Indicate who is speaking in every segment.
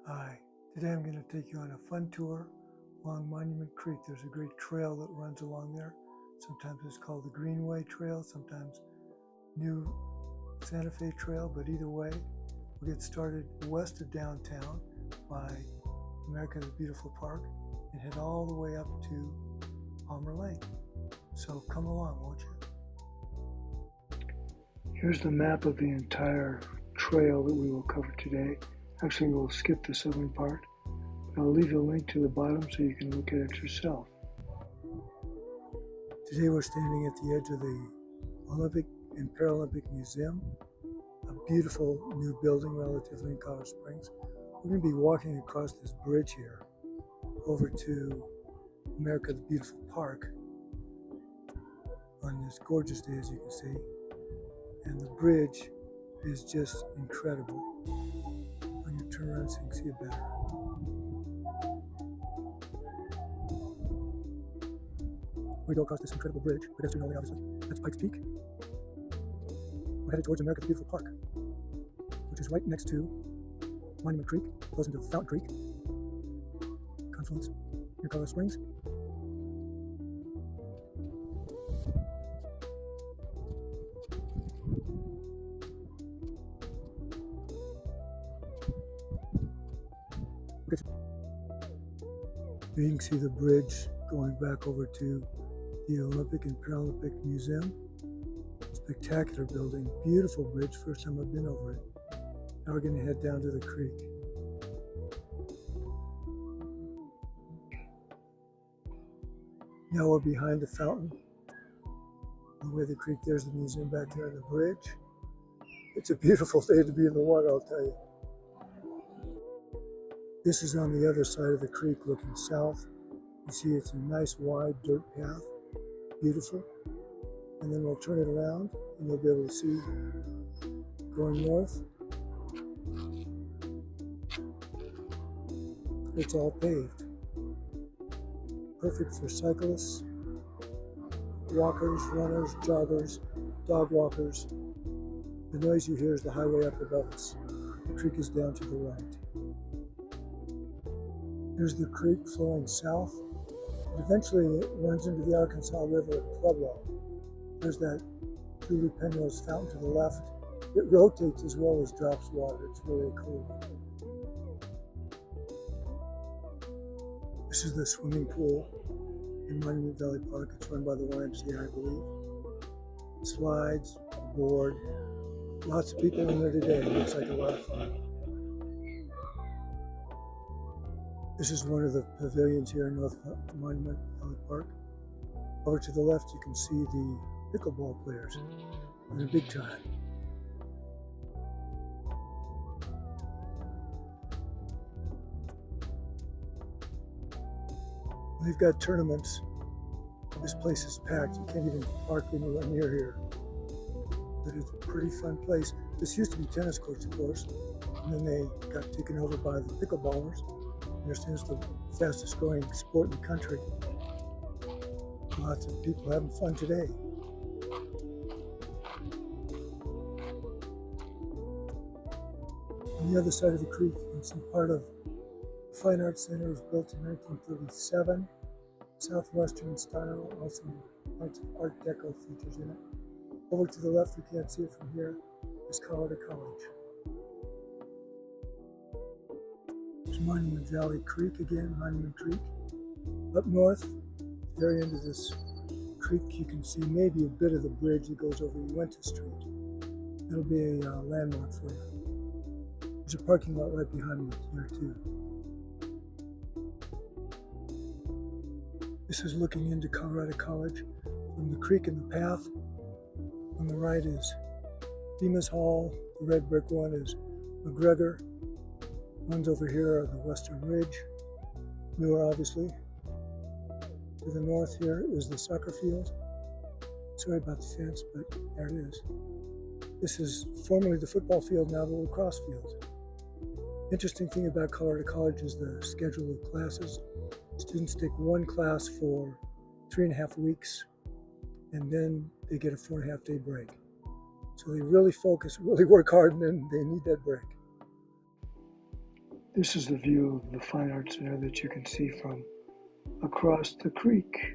Speaker 1: Hi, today I'm going to take you on a fun tour along Monument Creek. There's a great trail that runs along there. Sometimes it's called the Greenway Trail, sometimes New Santa Fe Trail, but either way, we'll get started west of downtown by America the Beautiful Park and head all the way up to Palmer Lake. So come along, won't you? Here's the map of the entire trail that we will cover today. Actually, we'll skip the southern part, but I'll leave a link to the bottom so you can look at it yourself. Today we're standing at the edge of the Olympic and Paralympic Museum, a beautiful new building relatively in Colorado Springs. We're going to be walking across this bridge here over to America the Beautiful Park on this gorgeous day, as you can see. And the bridge is just incredible. I'm going to turn around so you can see it better. We go across this incredible bridge, pedestrian only obviously. That's Pikes Peak. We're headed towards America the Beautiful Park, which is right next to Monument Creek, goes into Fountain Creek, confluence near Colorado Springs. Here you can see the bridge going back over to the Olympic and Paralympic Museum. Spectacular building, beautiful bridge, first time I've been over it. Now we're going to head down to the creek. Now we're behind the fountain. On the way to the creek, there's the museum back there on the bridge. It's a beautiful day to be in the water, I'll tell you. This is on the other side of the creek looking south. You see it's a nice wide dirt path, beautiful. And then we'll turn it around and you'll be able to see going north. It's all paved. Perfect for cyclists, walkers, runners, joggers, dog walkers. The noise you hear is the highway up above us. The creek is down to the right. Here's the creek flowing south. And eventually it runs into the Arkansas River at Pueblo. There's that Julie Penrose fountain to the left. It rotates as well as drops water. It's really cool. This is the swimming pool in Monument Valley Park. It's run by the YMCA, I believe. Slides, board. Lots of people in there today. It looks like a lot of fun. This is one of the pavilions here in North Monument Valley Park. Over to the left, you can see the pickleball players. They're big time. They've got tournaments. This place is packed. You can't even park anywhere near here. But it's a pretty fun place. This used to be tennis courts, of course, and then they got taken over by the pickleballers. I understand it's the fastest growing sport in the country. Lots of people having fun today. On the other side of the creek, you can see part of the Fine Arts Center. Was built in 1937, Southwestern style, also lots of Art Deco features in it. Over to the left, you can't see it from here, is Colorado College. There's Monument Valley Creek again, Monument Creek. Up north, at the very end of this creek, you can see maybe a bit of the bridge that goes over Uinta Street. It'll be a landmark for you. There's a parking lot right behind me here too. This is looking into Colorado College from the creek and the path. On the right is Bemis Hall. The red brick one is McGregor. Ones over here are the Western Ridge, newer obviously. To the north here is the soccer field. Sorry about the fence, but there it is. This is formerly the football field, now the lacrosse field. Interesting thing about Colorado College is the schedule of classes. Students take one class for 3.5 weeks, and then they get a 4.5 day break. So they really focus, really work hard, and then they need that break. This is the view of the Fine Arts Center that you can see from across the creek.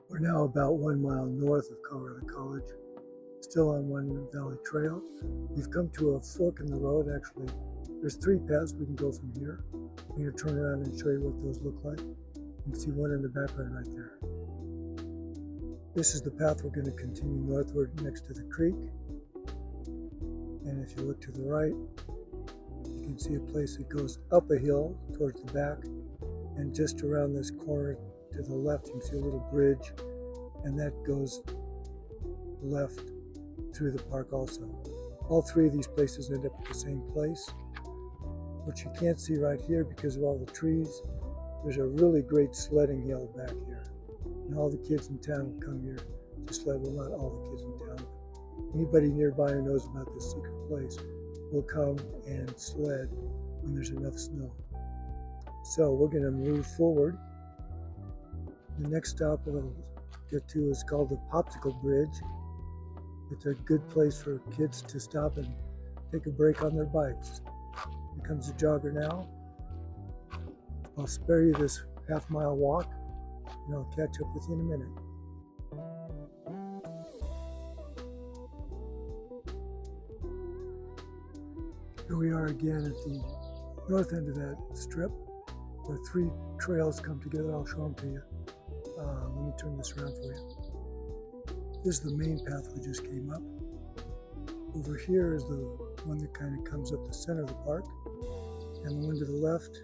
Speaker 1: We're now about 1 mile north of Colorado College, still on Greenway Valley Trail. We've come to a fork in the road. Actually, there's 3 paths we can go from here. I'm going to turn around and show you what those look like. You can see one in the background right there. This is the path we're going to continue northward next to the creek. And if you look to the right, you can see a place that goes up a hill towards the back. And just around this corner to the left, you can see a little bridge. And that goes left through the park also. All 3 of these places end up at the same place. What you can't see right here because of all the trees, there's a really great sledding hill back here. And all the kids in town will come here to sled. Well, not all the kids in town. Anybody nearby who knows about this secret place will come and sled when there's enough snow. So we're going to move forward. The next stop we'll get to is called the Popsicle Bridge. It's a good place for kids to stop and take a break on their bikes. Here comes a jogger now. I'll spare you this half-mile walk, and I'll catch up with you in a minute. Here we are again at the north end of that strip, where 3 trails come together. I'll show them to you. Let me turn this around for you. This is the main path we just came up. Over here is the one that kind of comes up the center of the park, and the one to the left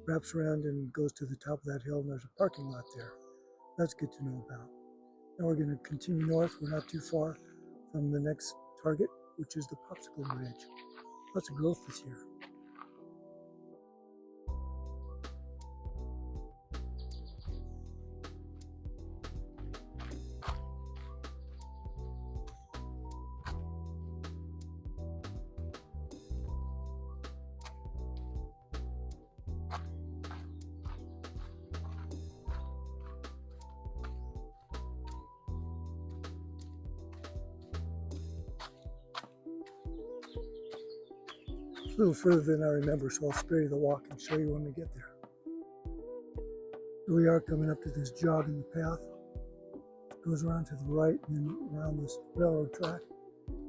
Speaker 1: wraps around and goes to the top of that hill, and there's a parking lot there. That's good to know about. Now we're going to continue north. We're not too far from the next target, which is the Popsicle Bridge. Lots of growth this year. A little further than I remember, so I'll spare you the walk and show you when we get there. Here we are coming up to this jog in the path. It goes around to the right and then around this railroad track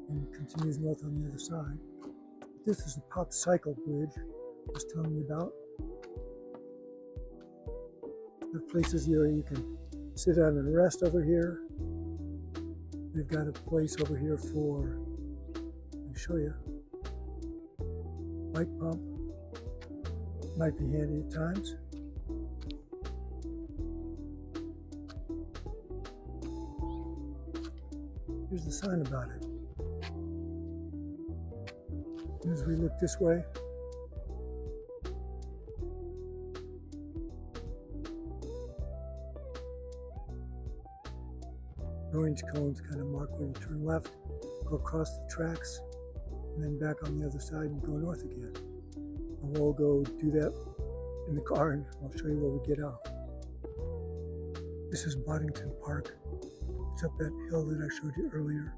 Speaker 1: and continues north on the other side. This is the Popsicle Bridge I was telling you about. There are places here you can sit down and rest over here. They've got a place over here for, let me show you, bike pump. Might be handy at times. Here's the sign about it. As we look this way, orange cones kind of mark where you turn left, go across the tracks, and then back on the other side and go north again. And we'll go do that in the car and I'll show you where we get out. This is Boddington Park. It's up that hill that I showed you earlier.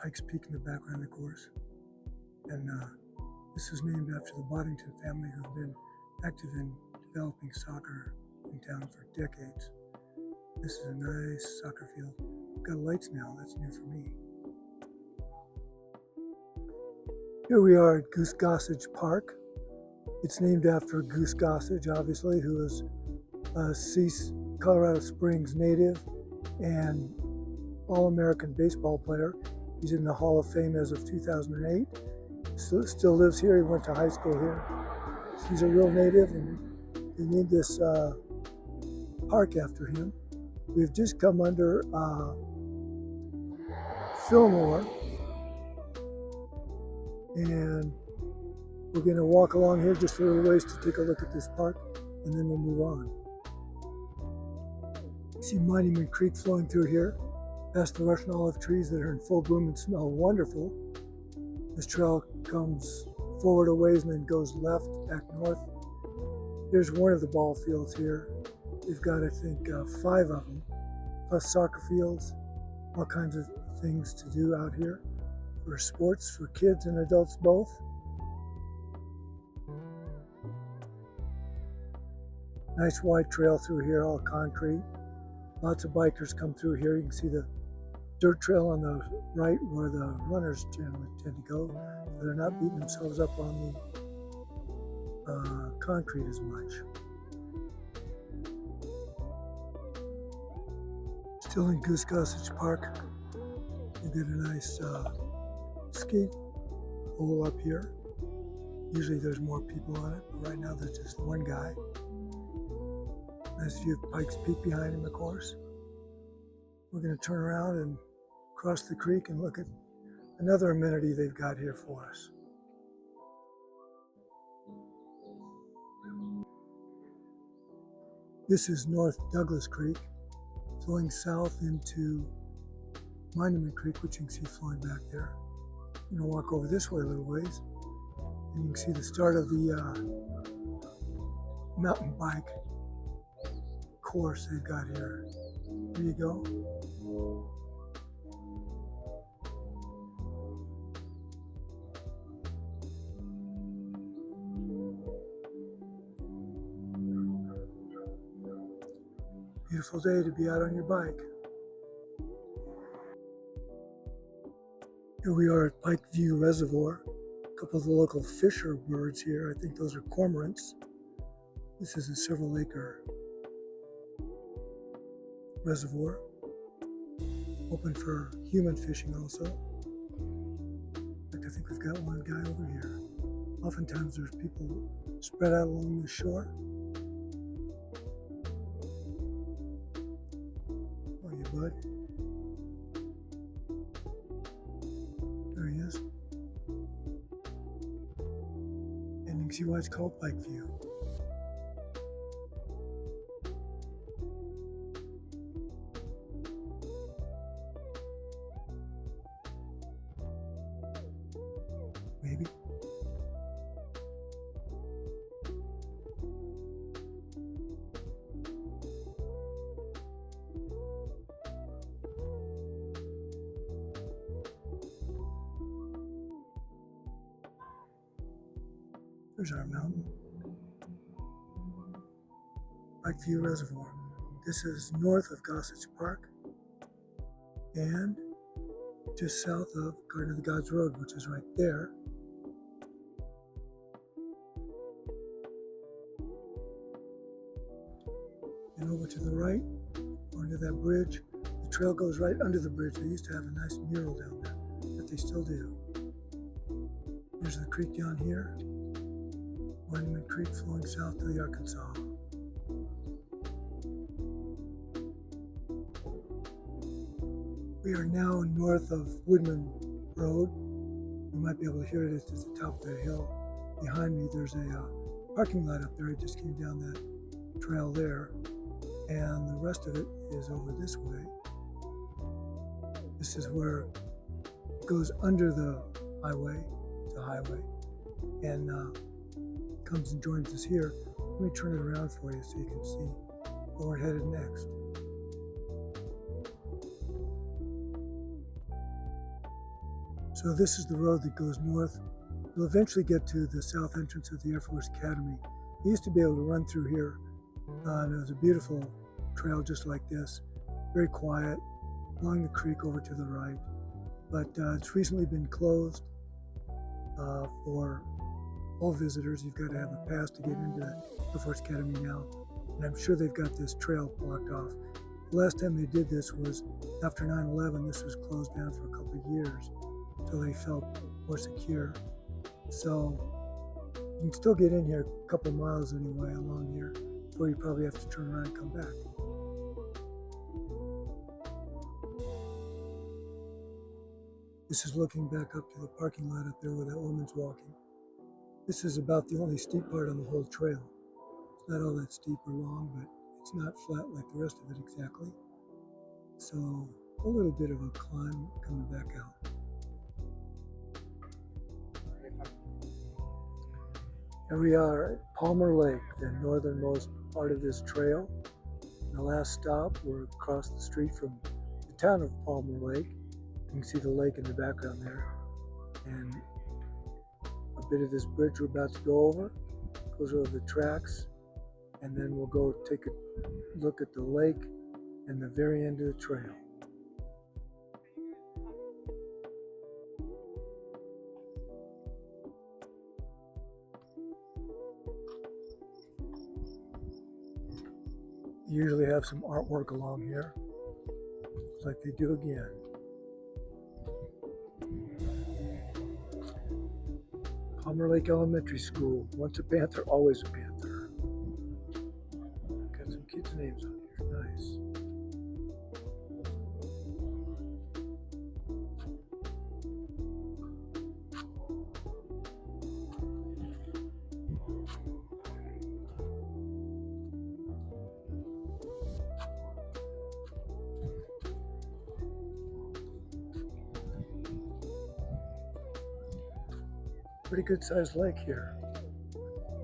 Speaker 1: Pikes Peak in the background, of course. And this is named after the Boddington family who have been active in developing soccer in town for decades. This is a nice soccer field. We've got lights now, that's new for me. Here we are at Goose Gossage Park. It's named after Goose Gossage, obviously, who is a Colorado Springs native and All-American baseball player. He's in the Hall of Fame as of 2008. Still lives here. He went to high school here. He's a real native, and they named this park after him. We've just come under Fillmore, and we're going to walk along here just for a ways to take a look at this park, and then we'll move on. You see Monument Creek flowing through here, past the Russian olive trees that are in full bloom and smell wonderful. This trail comes forward a ways and then goes left, back north. There's one of the ball fields here. We've got, I think, 5 of them, plus soccer fields, all kinds of things to do out here for sports, for kids and adults both. Nice wide trail through here, all concrete. Lots of bikers come through here. You can see the dirt trail on the right where the runners generally tend to go. They're not beating themselves up on the concrete as much. Still in Goose Gossage Park. You get a nice ski hole up here. Usually there's more people on it, but right now there's just one guy. Nice view of Pikes Peak behind him, of course. We're going to turn around and cross the creek and look at another amenity they've got here for us. This is North Douglas Creek, flowing south into Monument Creek, which you can see flowing back there. I'm going to walk over this way a little ways, and you can see the start of the mountain bike course they've got here. There you go. Beautiful day to be out on your bike. Here we are at Pike View Reservoir. A couple of the local fisher birds here. I think those are cormorants. This is a several acre reservoir. Open for human fishing also. In fact, I think we've got one guy over here. Oftentimes there's people spread out along the shore. Oh, you bud. There he is. And you can see why it's called Pike View. Maybe. There's our mountain. Pike View Reservoir. This is north of Gossage Park and just south of Garden of the Gods Road, which is right there. And over to the right, under that bridge, the trail goes right under the bridge. They used to have a nice mural down there, but they still do. Here's the creek down here. Monument Creek flowing south to the Arkansas. We are now north of Woodman Road. You might be able to hear it. It's at the top of the hill. Behind me, there's a parking lot up there. I just came down that trail there. And the rest of it is over this way. This is where it goes under the highway, it's a highway, and comes and joins us here. Let me turn it around for you so you can see where we're headed next. So this is the road that goes north. You'll eventually get to the south entrance of the Air Force Academy. We used to be able to run through here. And it was a beautiful trail just like this, very quiet, along the creek over to the right. But it's recently been closed for all visitors. You've got to have a pass to get into Air Force Academy now. And I'm sure they've got this trail blocked off. The last time they did this was after 9/11. This was closed down for a couple of years until they felt more secure. So you can still get in here a couple of miles anyway along here, before you probably have to turn around and come back. This is looking back up to the parking lot up there where that woman's walking. This is about the only steep part on the whole trail. It's not all that steep or long, but it's not flat like the rest of it exactly. So a little bit of a climb coming back out. Here we are at Palmer Lake, the northernmost part of this trail. The last stop, we're across the street from the town of Palmer Lake. You can see the lake in the background there. And a bit of this bridge we're about to go over goes over the tracks and then we'll go take a look at the lake and the very end of the trail. You usually have some artwork along here, like they do again. Palmer Lake Elementary School. Once a Panther, always a Panther. Got some kids' names on here. Nice. Pretty good sized lake here.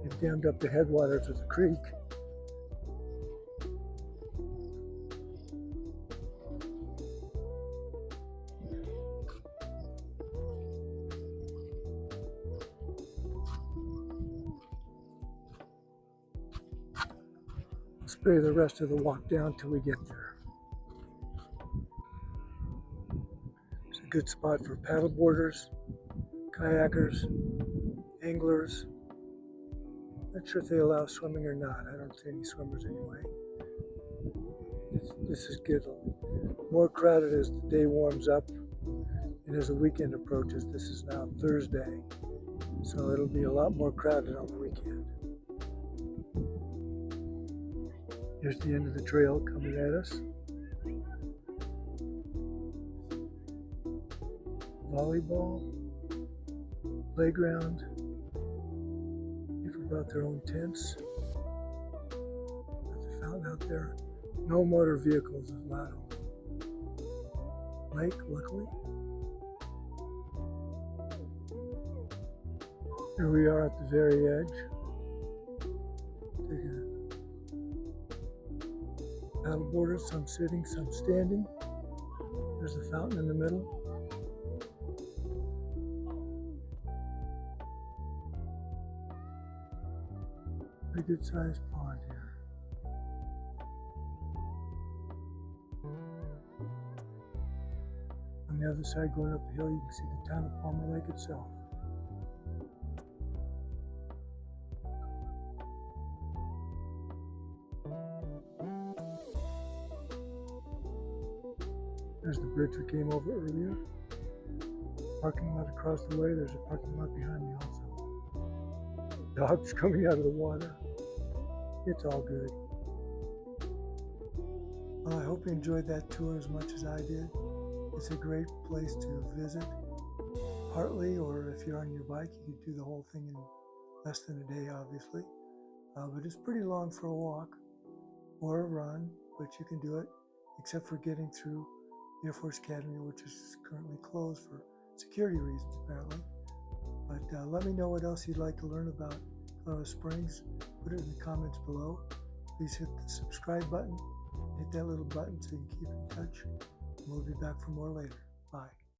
Speaker 1: They've dammed up the headwaters of the creek. I'll spare you the rest of the walk down till we get there. It's a good spot for paddleboarders, kayakers, anglers. Not sure if they allow swimming or not. I don't see any swimmers anyway. This is good. More crowded as the day warms up and as the weekend approaches. This is now Thursday, so it'll be a lot more crowded on the weekend. Here's the end of the trail coming at us. Volleyball, playground. People brought their own tents. Got the fountain out there. No motor vehicles allowed. Lake, luckily. Here we are at the very edge. Paddleboarders, some sitting, some standing. There's the fountain in the middle. Pretty good sized pond here. On the other side, going up the hill, you can see the town of Palmer Lake itself. There's the bridge we came over earlier. Parking lot across the way. There's a parking lot behind me also. Dogs coming out of the water. It's all good. Well, I hope you enjoyed that tour as much as I did. It's a great place to visit, partly, or if you're on your bike, you could do the whole thing in less than a day, obviously. But it's pretty long for a walk or a run, but you can do it, except for getting through the Air Force Academy, which is currently closed for security reasons, apparently. But let me know what else you'd like to learn about Colorado Springs. Put it in the comments below. Please hit the subscribe button. Hit that little button so you can keep in touch. And we'll be back for more later. Bye.